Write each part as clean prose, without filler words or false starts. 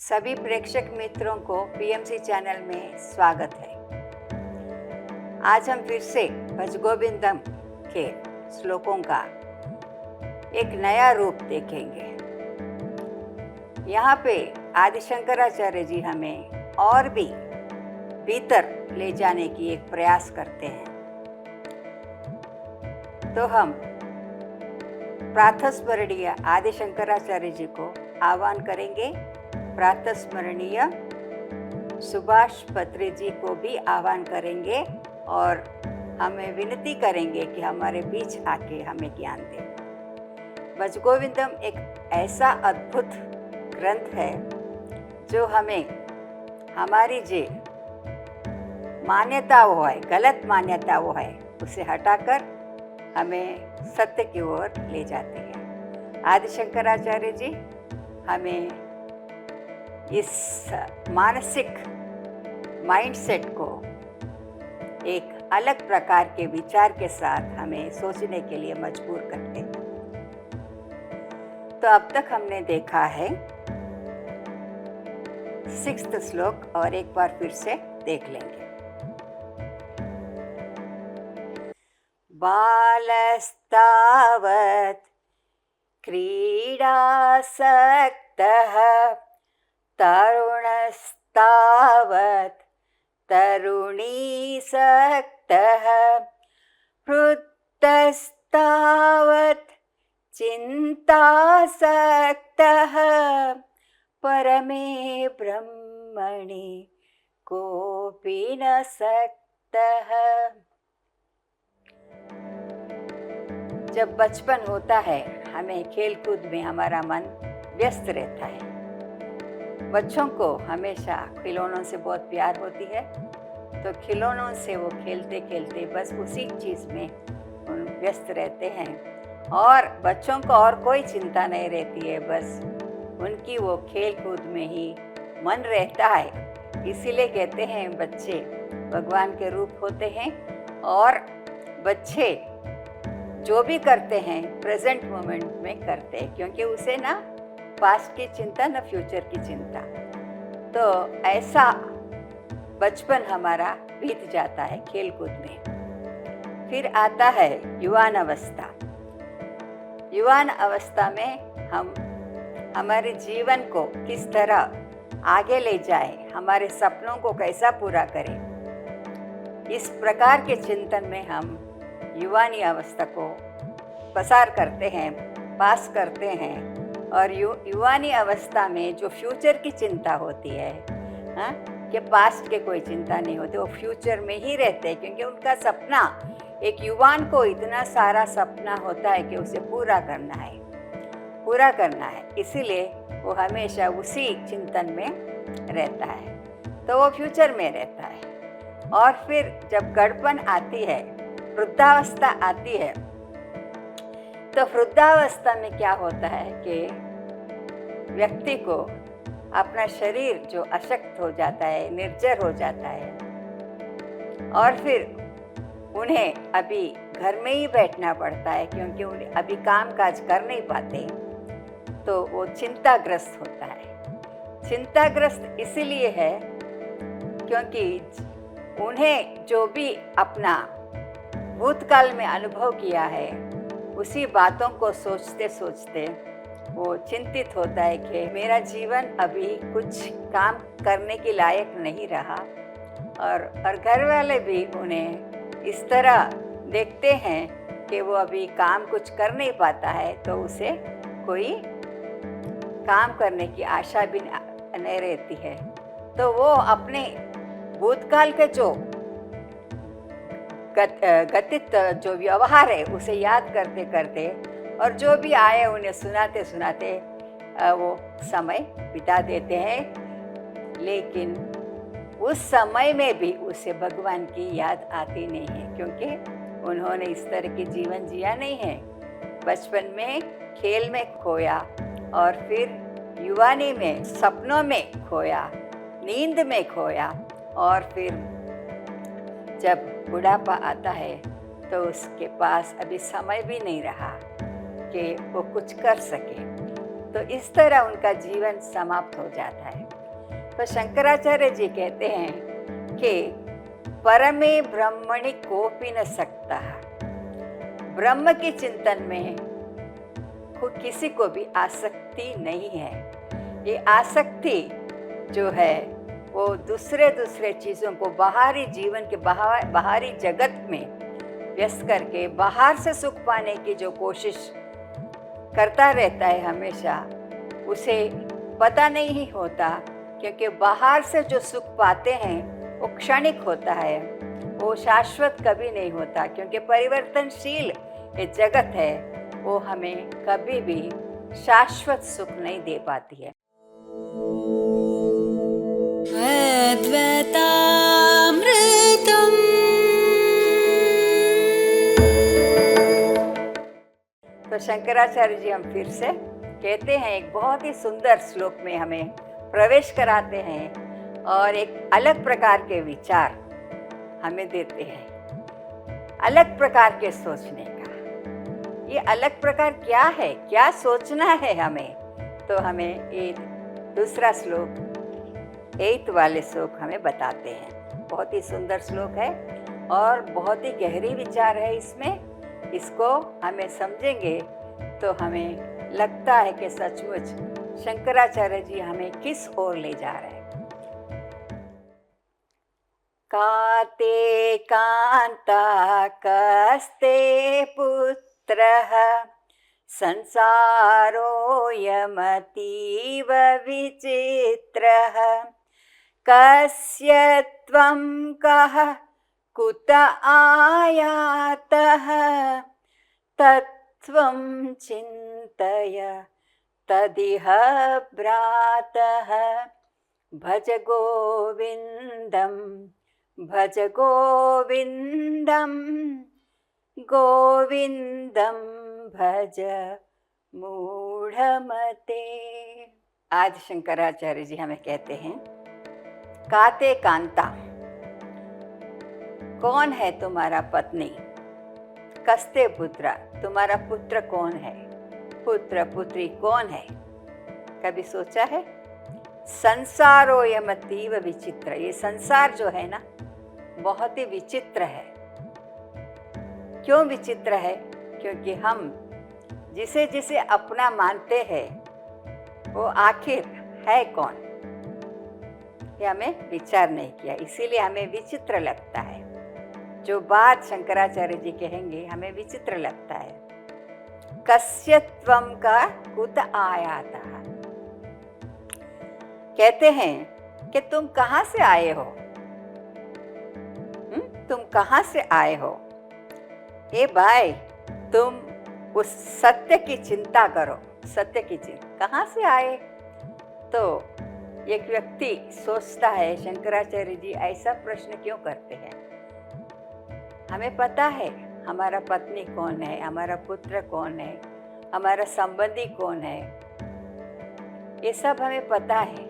सभी प्रेक्षक मित्रों को पीएमसी चैनल में स्वागत है। आज हम फिर से भजगोविंदम के श्लोकों का एक नया रूप देखेंगे। यहाँ पे आदि शंकराचार्य जी हमें और भी भीतर ले जाने की एक प्रयास करते हैं। तो हम प्रातःस्मरणीय आदि शंकराचार्य जी को आह्वान करेंगे। प्रातःस्मरणीय सुभाष पत्री जी को भी आह्वान करेंगे और हमें विनती करेंगे कि हमारे बीच आके हमें ज्ञान दें। भजगोविंदम एक ऐसा अद्भुत ग्रंथ है जो हमें हमारी जो मान्यताओं है, गलत मान्यताओं है, उसे हटाकर हमें सत्य की ओर ले जाती है। आदि शंकराचार्य जी हमें इस मानसिक माइंडसेट को एक अलग प्रकार के विचार के साथ हमें सोचने के लिए मजबूर करते हैं। तो अब तक हमने देखा है 6th श्लोक और एक बार फिर से देख लेंगे। बालस्तावत् क्रीडासक्तः तरुणस्तावत् तरुणीसक्तः वृद्धस्तावत् चिन्तासक्तः परमे ब्रह्मणि कोऽपि न सक्तः। जब बचपन होता है हमें खेल कूद में हमारा मन व्यस्त रहता है। बच्चों को हमेशा खिलौनों से बहुत प्यार होती है, तो खिलौनों से वो खेलते खेलते बस उसी चीज़ में व्यस्त रहते हैं और बच्चों को और कोई चिंता नहीं रहती है, बस उनकी वो खेल कूद में ही मन रहता है। इसीलिए कहते हैं बच्चे भगवान के रूप होते हैं और बच्चे जो भी करते हैं प्रेजेंट मोमेंट में करते हैं, क्योंकि उसे ना पास्ट की चिंता ना फ्यूचर की चिंता। तो ऐसा बचपन हमारा बीत जाता है खेल कूद में। फिर आता है युवान अवस्था। युवान अवस्था में हम हमारे जीवन को किस तरह आगे ले जाएं, हमारे सपनों को कैसा पूरा करें, इस प्रकार के चिंतन में हम युवानी अवस्था को पसार करते हैं, पास करते हैं। और युवानी अवस्था में जो फ्यूचर की चिंता होती है, कि पास्ट के कोई चिंता नहीं होती, वो फ्यूचर में ही रहते हैं, क्योंकि उनका सपना, एक युवान को इतना सारा सपना होता है कि उसे पूरा करना है, इसीलिए वो हमेशा उसी चिंतन में रहता है, तो वो फ्यूचर में रहता है। और फिर जब गड़पन आती है, वृद्धावस्था आती है, तो वृद्धावस्था में क्या होता है कि व्यक्ति को अपना शरीर जो अशक्त हो जाता है, निर्जर हो जाता है, और फिर उन्हें अभी घर में ही बैठना पड़ता है, क्योंकि उन्हें अभी काम काज कर नहीं पाते, तो वो चिंताग्रस्त होता है। चिंताग्रस्त इसलिए है क्योंकि उन्हें जो भी अपना भूतकाल में अनुभव किया है, उसी बातों को सोचते सोचते वो चिंतित होता है कि मेरा जीवन अभी कुछ काम करने के लायक नहीं रहा। और घर वाले भी उन्हें इस तरह देखते हैं कि वो अभी काम कुछ कर नहीं पाता है, तो उसे कोई काम करने की आशा भी नहीं रहती है। तो वो अपने भूतकाल के जो गतित जो व्यवहार है उसे याद करते करते और जो भी आए उन्हें सुनाते सुनाते वो समय बिता देते हैं। लेकिन उस समय में भी उसे भगवान की याद आती नहीं है, क्योंकि उन्होंने इस तरह की जीवन जिया नहीं है। बचपन में खेल में खोया और फिर युवानी में सपनों में खोया, नींद में खोया, और फिर जब बुढ़ापा आता है तो उसके पास अभी समय भी नहीं रहा कि वो कुछ कर सके। तो इस तरह उनका जीवन समाप्त हो जाता है। तो शंकराचार्य जी कहते हैं कि परमे ब्रह्मणि कोपि न सकता, ब्रह्म के चिंतन में किसी को भी आसक्ति नहीं है। ये आसक्ति जो है वो दूसरे चीज़ों को बाहरी जीवन के बाहरी जगत में व्यस्त करके बाहर से सुख पाने की जो कोशिश करता रहता है हमेशा, उसे पता नहीं होता, क्योंकि बाहर से जो सुख पाते हैं वो क्षणिक होता है, वो शाश्वत कभी नहीं होता, क्योंकि परिवर्तनशील ये जगत है, वो हमें कभी भी शाश्वत सुख नहीं दे पाती है। अद्वैतामृतम्। तो शंकराचार्य जी हम फिर से कहते हैं, एक बहुत ही सुंदर श्लोक में हमें प्रवेश कराते हैं और एक अलग प्रकार के विचार हमें देते हैं, अलग प्रकार के सोचने का। ये अलग प्रकार क्या है, क्या सोचना है हमें, तो हमें एक दूसरा श्लोक 8 वाले श्लोक हमें बताते हैं। बहुत ही सुंदर श्लोक है और बहुत ही गहरी विचार है इसमें। इसको हमें समझेंगे तो हमें लगता है कि सचमुच शंकराचार्य जी हमें किस ओर ले जा रहे हैं। काते कांता कस्ते पुत्रः संसारोऽयमतीव विचित्रः कस्य त्वं कः कुत आयातः तत्त्वं चिन्तय तदिह भ्रातः भज गोविन्दं भज गोविन्दं गोविन्दं भज मूढ़मते। आज शंकराचार्य जी हमें कहते हैं, काते कांता, कौन है तुम्हारा पत्नी, कस्ते पुत्र, तुम्हारा पुत्र कौन है, पुत्र पुत्री कौन है, कभी सोचा है? संसारोऽयमतीव विचित्र, ये संसार जो है ना बहुत ही विचित्र है। क्यों विचित्र है? क्योंकि हम जिसे जिसे अपना मानते हैं वो आखिर है कौन, ये हमें विचार नहीं किया, इसीलिए हमें विचित्र लगता है। जो बात शंकराचार्य जी कहेंगे हमें विचित्र लगता है। कस्य त्वं का कुत आयाता, कहते हैं कि तुम कहाँ से आए हो, तुम कहाँ से आए हो? ए भाई, तुम उस सत्य की चिंता करो, सत्य की चिंता, कहाँ से आए? तो एक व्यक्ति सोचता है शंकराचार्य जी ऐसा प्रश्न क्यों करते हैं? हमें पता है हमारा पत्नी कौन है, हमारा पुत्र कौन है, हमारा संबंधी कौन है, ये सब हमें पता है।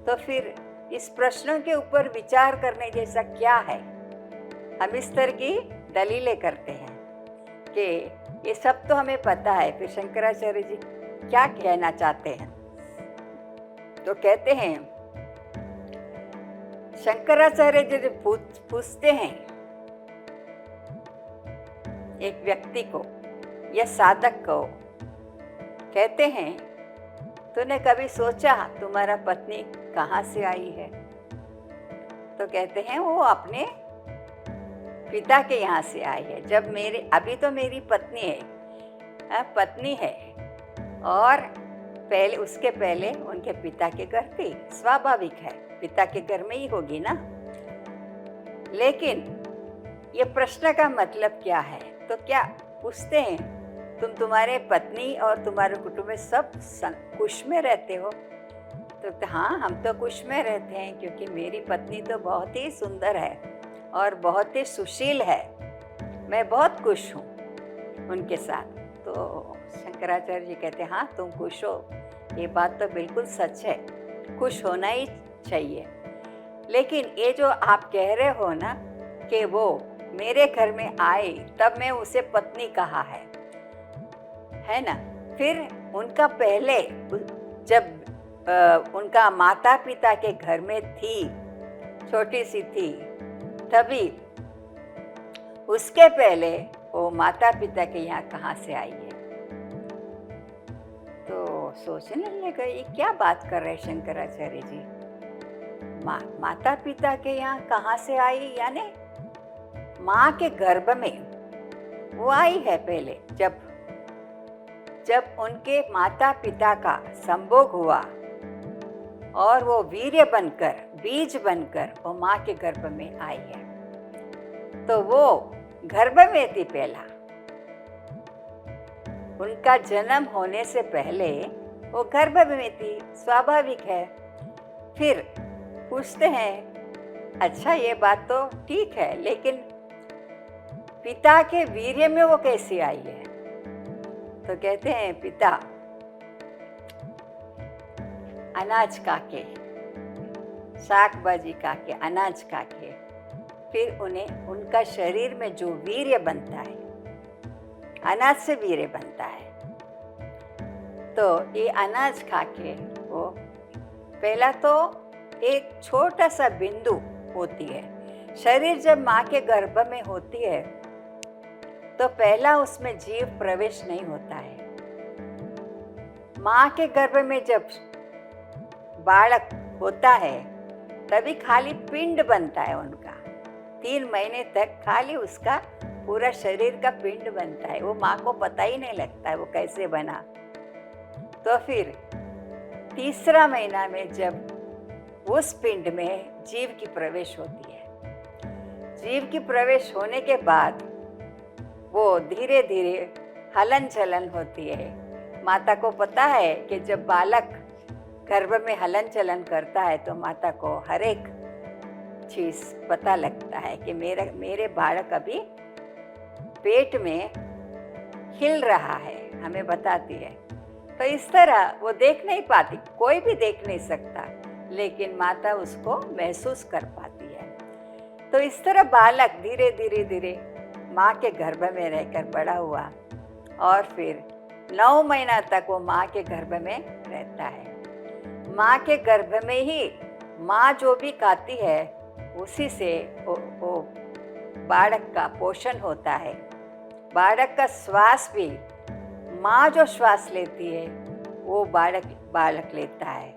तो फिर इस प्रश्नों के ऊपर विचार करने जैसा क्या है? हम इस तरह की दलीलें करते हैं कि ये सब तो हमें पता है, फिर शंकराचार्य जी क्या कहना चाहते हैं? तो कहते हैं, शंकराचार्य जी पूछते हैं एक व्यक्ति को या साधक को, कहते हैं तूने कभी सोचा तुम्हारा पत्नी कहाँ से आई है? तो कहते हैं वो अपने पिता के यहाँ से आई है। जब अभी तो मेरी पत्नी है और पहले, उसके पहले उनके पिता के घर थी, स्वाभाविक है पिता के घर में ही होगी ना। लेकिन ये प्रश्न का मतलब क्या है? तो क्या पूछते हैं तुम्हारे पत्नी और तुम्हारे कुटुंब में सब खुश में रहते हो? तो हाँ, हम तो खुश में रहते हैं, क्योंकि मेरी पत्नी तो बहुत ही सुंदर है और बहुत ही सुशील है, मैं बहुत खुश हूँ उनके साथ। तो शंकराचार्य जी कहते हैं हाँ, तुम खुश हो, ये बात तो बिल्कुल सच है, खुश होना ही चाहिए। लेकिन ये जो आप कह रहे हो ना कि वो मेरे घर में आए तब मैं उसे पत्नी कहा है ना? फिर उनका पहले जब उनका माता पिता के घर में थी, छोटी सी थी, तभी उसके पहले वो माता पिता के यहाँ कहाँ से आई है। तो सोचने लगे ये क्या बात कर रहे शंकराचार्य जी, माता पिता के यहाँ कहाँ से आई, यानी माँ के गर्भ में वो आई है पहले। जब उनके माता पिता का संभोग हुआ और वो वीर्य बनकर, बीज बनकर वो माँ के गर्भ में आई है, तो वो गर्भ में थी पहला। उनका जन्म होने से पहले वो गर्भ में थी, स्वाभाविक है। फिर पूछते हैं अच्छा ये बात तो ठीक है, लेकिन पिता के वीर्य में वो कैसे आई है? तो कहते हैं पिता अनाज खाके, शाक भाजी खाके, अनाज खाके, फिर उन्हें उनका शरीर में जो वीर्य बनता है, अनाज से वीर्य बनता है, तो ये अनाज खाके वो पहला तो एक छोटा सा बिंदु होती है। शरीर जब माँ के गर्भ में होती है तो पहला उसमें जीव प्रवेश नहीं होता है। माँ के गर्भ में जब बालक होता है तभी खाली पिंड बनता है उनका। 3 महीने तक खाली उसका पूरा शरीर का पिंड बनता है, वो माँ को पता ही नहीं लगता है वो कैसे बना। तो फिर तीसरा महीना में जब उस पिंड में जीव की प्रवेश होती है, जीव की प्रवेश होने के बाद वो धीरे धीरे हलन चलन होती है। माता को पता है कि जब बालक गर्भ में हलन चलन करता है तो माता को हर एक चीज़ पता लगता है कि मेरे बालक अभी पेट में हिल रहा है, हमें बताती है। तो इस तरह वो देख नहीं पाती, कोई भी देख नहीं सकता, लेकिन माता उसको महसूस कर पाती है। तो इस तरह बालक धीरे धीरे धीरे माँ के गर्भ में रहकर बड़ा हुआ और फिर 9 महीना तक वो माँ के गर्भ में रहता है। माँ के गर्भ में ही माँ जो भी खाती है उसी से वो बालक का पोषण होता है। बालक का श्वास भी माँ जो श्वास लेती है वो बालक लेता है।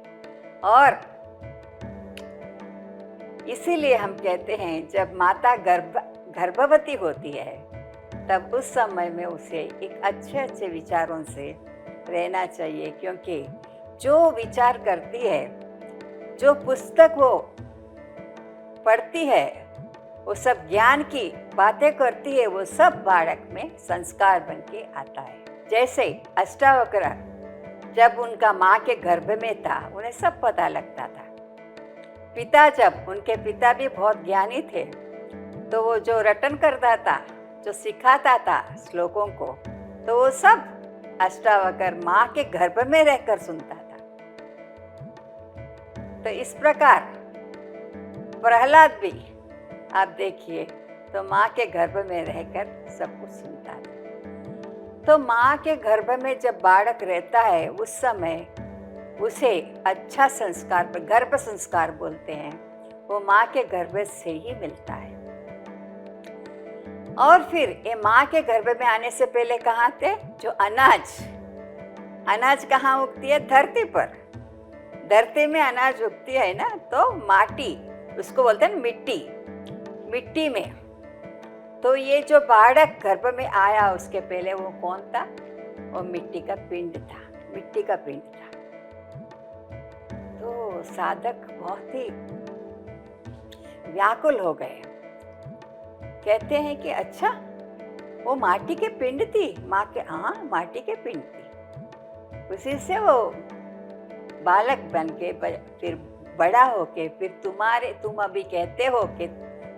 और इसीलिए हम कहते हैं जब माता गर्भवती होती है तब उस समय में उसे एक अच्छे विचारों से रहना चाहिए, क्योंकि जो विचार करती है, जो पुस्तक वो पढ़ती है, वो सब ज्ञान की बातें करती है, वो सब बालक में संस्कार बन के आता है। जैसे अष्टावक्र जब उनका माँ के गर्भ में था उन्हें सब पता लगता था। उनके पिता भी बहुत ज्ञानी थे, तो वो जो रटन करता था, जो सिखाता था श्लोकों को, तो वो सब अष्टावक्र माँ के गर्भ में रहकर सुनता था। तो इस प्रकार प्रहलाद भी आप देखिए तो माँ के गर्भ में रहकर सब कुछ सुनता था। तो माँ के गर्भ में जब बालक रहता है उस समय उसे अच्छा संस्कार, गर्भ संस्कार बोलते हैं, वो माँ के गर्भ से ही मिलता है। और फिर ये माँ के गर्भ में आने से पहले कहाँ थे? जो अनाज कहाँ उगती है? धरती पर। धरती में अनाज उगती है ना, तो माटी, उसको बोलते हैं मिट्टी में। तो ये जो बालक गर्भ में आया उसके पहले वो कौन था? वो मिट्टी का पिंड था। तो साधक बहुत ही व्याकुल हो गए। कहते हैं कि अच्छा वो माटी के पिंड थी, माटी के पिंड थी। उसी से वो बालक बन के फिर बड़ा होके फिर तुम अभी कहते हो कि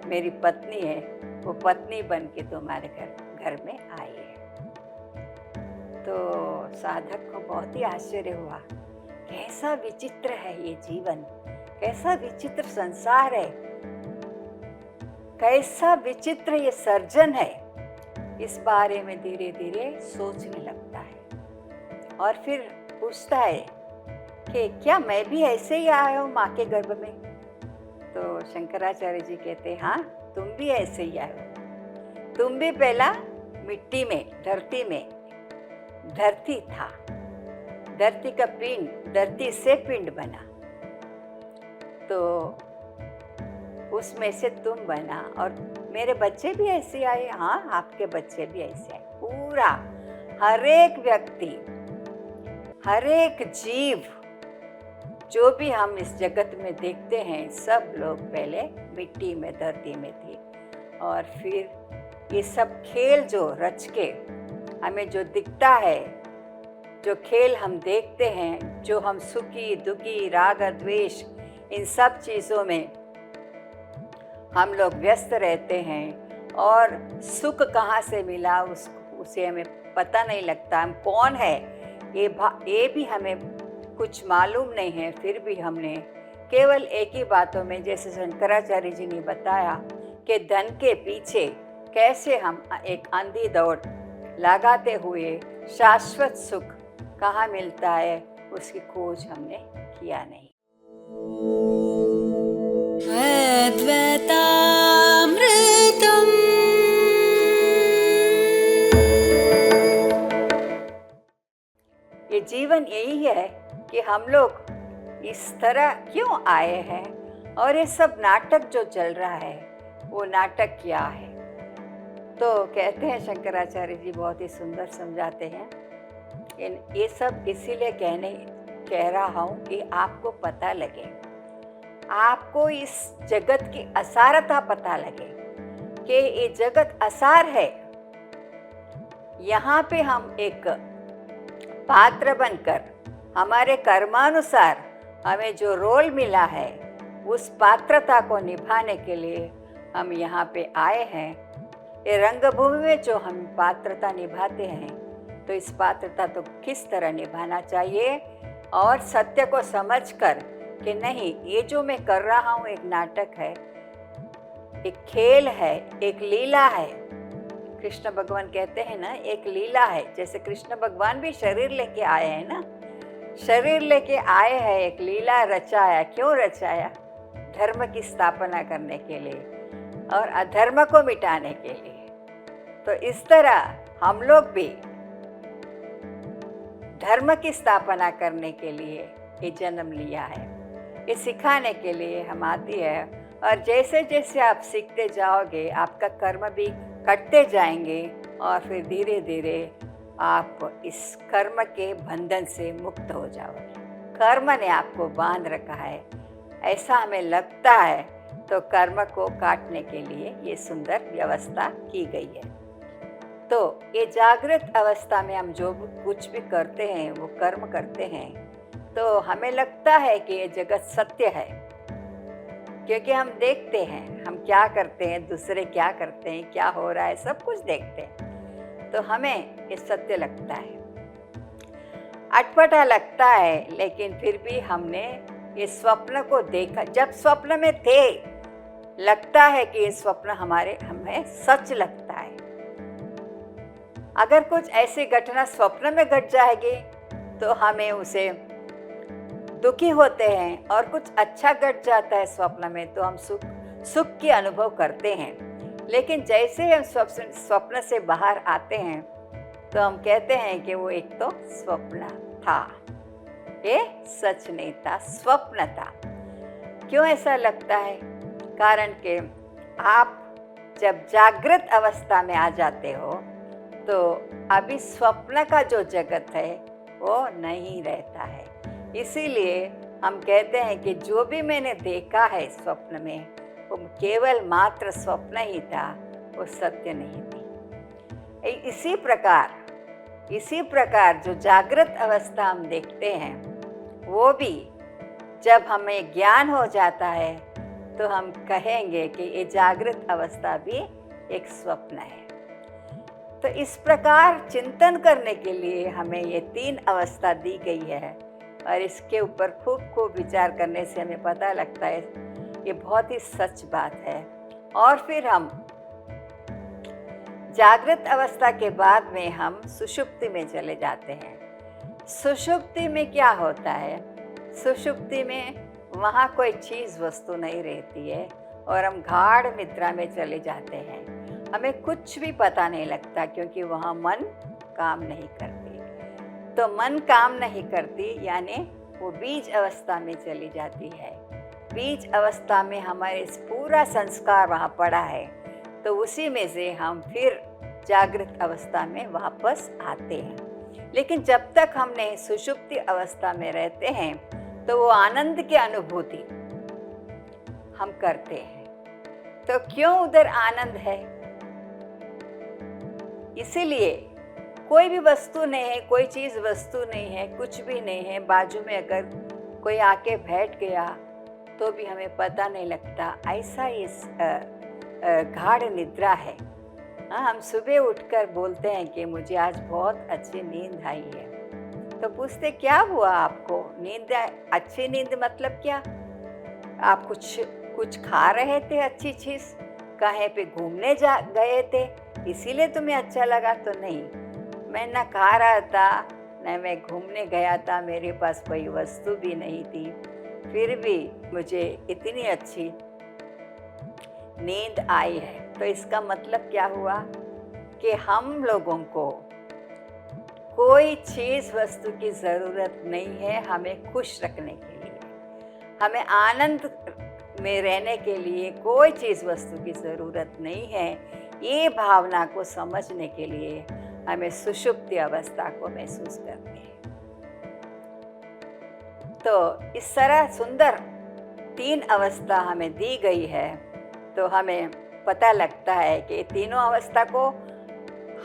मेरी पत्नी है, वो पत्नी बन के तुम्हारे घर में आई है। तो साधक को बहुत ही आश्चर्य हुआ, कैसा विचित्र है ये जीवन, कैसा विचित्र संसार है, कैसा विचित्र ये सर्जन है। इस बारे में धीरे धीरे सोचने लगता है और फिर पूछता है कि क्या मैं भी ऐसे ही आया हूँ माँ के गर्भ में? तो शंकराचार्य जी कहते हाँ, तुम भी ऐसे ही आए हो। तुम भी पहला मिट्टी में, धरती में, धरती था, धरती का पिंड, धरती से पिंड बना, तो उसमें से तुम बना और मेरे बच्चे भी ऐसे आए। हाँ, आपके बच्चे भी ऐसे आए। पूरा हर एक व्यक्ति, हर एक जीव जो भी हम इस जगत में देखते हैं, सब लोग पहले मिट्टी में, धरती में थे। और फिर ये सब खेल जो रच के हमें जो दिखता है, जो खेल हम देखते हैं, जो हम सुखी दुखी राग द्वेष इन सब चीज़ों में हम लोग व्यस्त रहते हैं और सुख कहाँ से मिला उसे हमें पता नहीं लगता। हम कौन है ये भी हमें कुछ मालूम नहीं है। फिर भी हमने केवल एक ही बातों में, जैसे शंकराचार्य जी ने बताया कि धन के पीछे कैसे हम एक अंधी दौड़ लगाते हुए शाश्वत सुख कहाँ मिलता है उसकी खोज हमने किया नहीं। अद्वैतामृतम्। ये जीवन यही है कि हम लोग इस तरह क्यों आए हैं और ये सब नाटक जो चल रहा है वो नाटक क्या है। तो कहते हैं शंकराचार्य जी बहुत ही सुंदर समझाते हैं, ये सब इसीलिए कह रहा हूँ कि आपको पता लगे, आपको इस जगत की असारता पता लगे कि ये जगत असार है। यहाँ पे हम एक पात्र बनकर हमारे कर्मानुसार हमें जो रोल मिला है उस पात्रता को निभाने के लिए हम यहाँ पे आए हैं। ये रंगभूमि में जो हम पात्रता निभाते हैं, तो इस पात्रता तो किस तरह निभाना चाहिए और सत्य को समझकर कि नहीं, ये जो मैं कर रहा हूँ एक नाटक है, एक खेल है, एक लीला है। कृष्ण भगवान कहते हैं ना, एक लीला है। जैसे कृष्ण भगवान भी शरीर लेके आए हैं ना, शरीर लेके आए हैं, एक लीला रचाया। क्यों रचाया? धर्म की स्थापना करने के लिए और अधर्म को मिटाने के लिए। तो इस तरह हम लोग भी धर्म की स्थापना करने के लिए ये जन्म लिया है। ये सिखाने के लिए हम आती है और जैसे जैसे आप सीखते जाओगे आपका कर्म भी कटते जाएंगे और फिर धीरे धीरे आप इस कर्म के बंधन से मुक्त हो जाओगे। कर्म ने आपको बांध रखा है ऐसा हमें लगता है, तो कर्म को काटने के लिए ये सुंदर व्यवस्था की गई है। तो ये जागृत अवस्था में हम जो कुछ भी करते हैं, वो कर्म करते हैं, तो हमें लगता है कि ये जगत सत्य है, क्योंकि हम देखते हैं हम क्या करते हैं, दूसरे क्या करते हैं, क्या हो रहा है, सब कुछ देखते हैं, तो हमें ये सत्य लगता है। अटपटा लगता है, लेकिन फिर भी हमने ये स्वप्न को देखा। जब स्वप्न में थे, लगता है कि ये स्वप्न हमें सच लगता है। अगर कुछ ऐसी घटना स्वप्न में घट जाएगी तो हमें उसे दुखी होते हैं, और कुछ अच्छा घट जाता है स्वप्न में तो हम सुख की अनुभव करते हैं। लेकिन जैसे हम स्वप्न से बाहर आते हैं तो हम कहते हैं कि वो एक तो स्वप्न था, ये सच नहीं था, स्वप्न था। क्यों ऐसा लगता है? कारण कि आप जब जागृत अवस्था में आ जाते हो तो अभी स्वप्न का जो जगत है वो नहीं रहता है। इसीलिए हम कहते हैं कि जो भी मैंने देखा है स्वप्न में वो केवल मात्र स्वप्न ही था, वो सत्य नहीं थी। इसी प्रकार जो जागृत अवस्था हम देखते हैं, वो भी जब हमें ज्ञान हो जाता है तो हम कहेंगे कि ये जागृत अवस्था भी एक स्वप्न है। तो इस प्रकार चिंतन करने के लिए हमें ये 3 अवस्था दी गई है, और इसके ऊपर खूब विचार करने से हमें पता लगता है ये बहुत ही सच बात है। और फिर हम जागृत अवस्था के बाद में हम सुषुप्ति में चले जाते हैं। सुषुप्ति में क्या होता है? सुषुप्ति में वहाँ कोई चीज़ वस्तु नहीं रहती है और हम गाढ़ निद्रा में चले जाते हैं। हमें कुछ भी पता नहीं लगता क्योंकि वहाँ मन काम नहीं करती। तो मन काम नहीं करती यानी वो बीज अवस्था में चली जाती है। बीज अवस्था में हमारे पूरा संस्कार वहाँ पड़ा है, तो उसी में से हम फिर जागृत अवस्था में वापस आते हैं। लेकिन जब तक हमने सुषुप्ति अवस्था में रहते हैं तो वो आनंद की अनुभूति हम करते हैं। तो क्यों उधर आनंद है? इसीलिए कोई भी वस्तु नहीं है, कोई चीज़ वस्तु नहीं है, कुछ भी नहीं है। बाजू में अगर कोई आके बैठ गया तो भी हमें पता नहीं लगता। ऐसा इस गाढ़ निद्रा है। हाँ, हम सुबह उठकर बोलते हैं कि मुझे आज बहुत अच्छी नींद आई है। तो पूछते क्या हुआ आपको? नींद अच्छी नींद मतलब क्या? आप कुछ खा रहे थे अच्छी चीज़, कहीं पे घूमने जा गए थे इसीलिए तुम्हें अच्छा लगा? तो नहीं, मैं ना खा रहा था न मैं घूमने गया था, मेरे पास कोई वस्तु भी नहीं थी, फिर भी मुझे इतनी अच्छी नींद आई है। तो इसका मतलब क्या हुआ कि हम लोगों को कोई चीज़ वस्तु की ज़रूरत नहीं है हमें खुश रखने के लिए, हमें आनंद में रहने के लिए कोई चीज़ वस्तु की ज़रूरत नहीं है। ये भावना को समझने के लिए हमें सुषुप्ति अवस्था को महसूस करते हैं। तो इस तरह सुंदर 3 अवस्था हमें दी गई है, तो हमें पता लगता है कि तीनों अवस्था को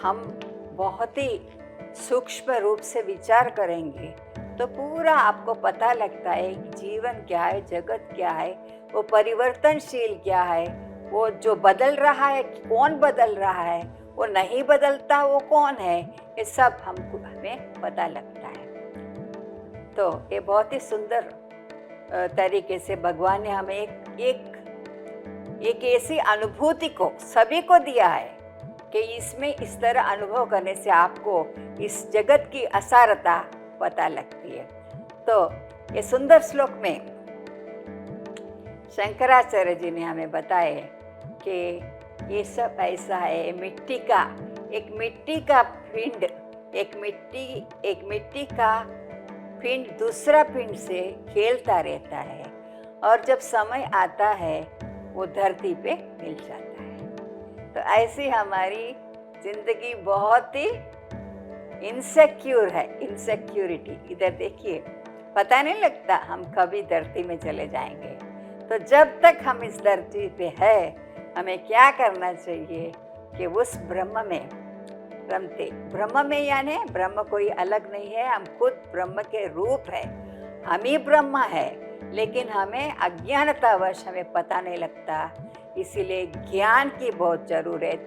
हम बहुत ही सूक्ष्म रूप से विचार करेंगे तो पूरा आपको पता लगता है कि जीवन क्या है, जगत क्या है, वो परिवर्तनशील क्या है, वो जो बदल रहा है कौन बदल रहा है, वो नहीं बदलता वो कौन है, ये सब हमें पता लगता है। तो ये बहुत ही सुंदर तरीके से भगवान ने हमें एक ऐसी अनुभूति को सभी को दिया है कि इसमें इस तरह अनुभव करने से आपको इस जगत की असारता पता लगती है। तो ये सुंदर श्लोक में शंकराचार्य जी ने हमें बताया कि ये सब ऐसा है, एक मिट्टी का पिंड दूसरा पिंड से खेलता रहता है और जब समय आता है वो धरती पे मिल जाता है। तो ऐसी हमारी जिंदगी बहुत ही इनसिक्योर है, इनसिक्योरिटी। इधर देखिए, पता नहीं लगता हम कभी धरती में चले जाएंगे। तो जब तक हम इस धरती पे है हमें क्या करना चाहिए कि उस ब्रह्म में रमते। ब्रह्म में यानी ब्रह्म कोई अलग नहीं है, हम खुद ब्रह्म के रूप है, हम ही ब्रह्म है, लेकिन हमें अज्ञानतावश हमें पता नहीं लगता। इसीलिए ज्ञान की बहुत जरूरत है।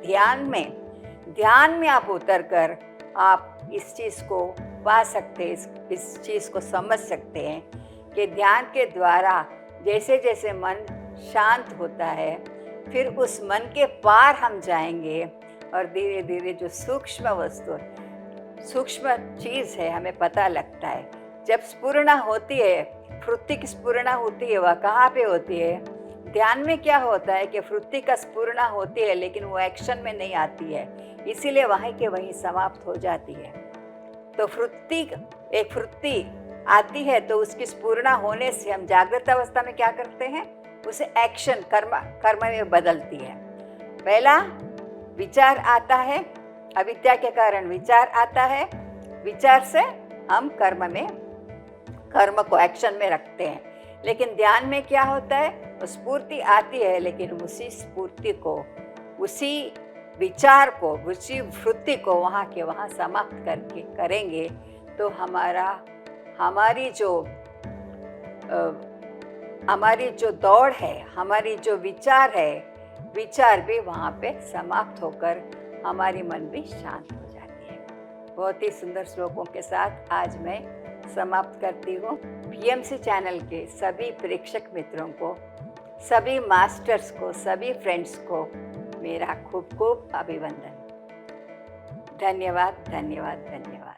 ध्यान में आप उतर कर आप इस चीज़ को पा सकते हैं, इस चीज़ को समझ सकते हैं कि ध्यान के द्वारा जैसे जैसे मन शांत होता है फिर उस मन के पार हम जाएंगे और धीरे धीरे जो सूक्ष्म चीज़ है हमें पता लगता है। जब स्फुरणा होती है, फुर्ती की स्फुरणा होती है, वह कहाँ पे होती है? ध्यान में क्या होता है कि फुर्ती का स्फुरणा होती है लेकिन वो एक्शन में नहीं आती है, इसीलिए वहीं के वहीं समाप्त हो जाती है। तो फुर्ती आती है तो उसकी स्फुरणा होने से हम जागृत अवस्था में क्या करते हैं, उसे एक्शन कर्म में बदलती है। पहला विचार आता है, अविद्या के कारण विचार आता है, विचार से हम कर्म को एक्शन में रखते हैं। लेकिन ध्यान में क्या होता है, स्फूर्ति आती है लेकिन उसी स्फूर्ति को, उसी विचार को, उसी वृत्ति को वहाँ के वहाँ समाप्त करेंगे तो हमारी जो दौड़ है, हमारी जो विचार भी वहाँ पे समाप्त होकर हमारी मन भी शांत हो जाती है। बहुत ही सुंदर श्लोकों के साथ आज मैं समाप्त करती हूँ। PMC चैनल के सभी प्रेक्षक मित्रों को, सभी मास्टर्स को, सभी फ्रेंड्स को मेरा खूब खूब अभिवंदन। धन्यवाद, धन्यवाद, धन्यवाद।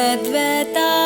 अद्वैता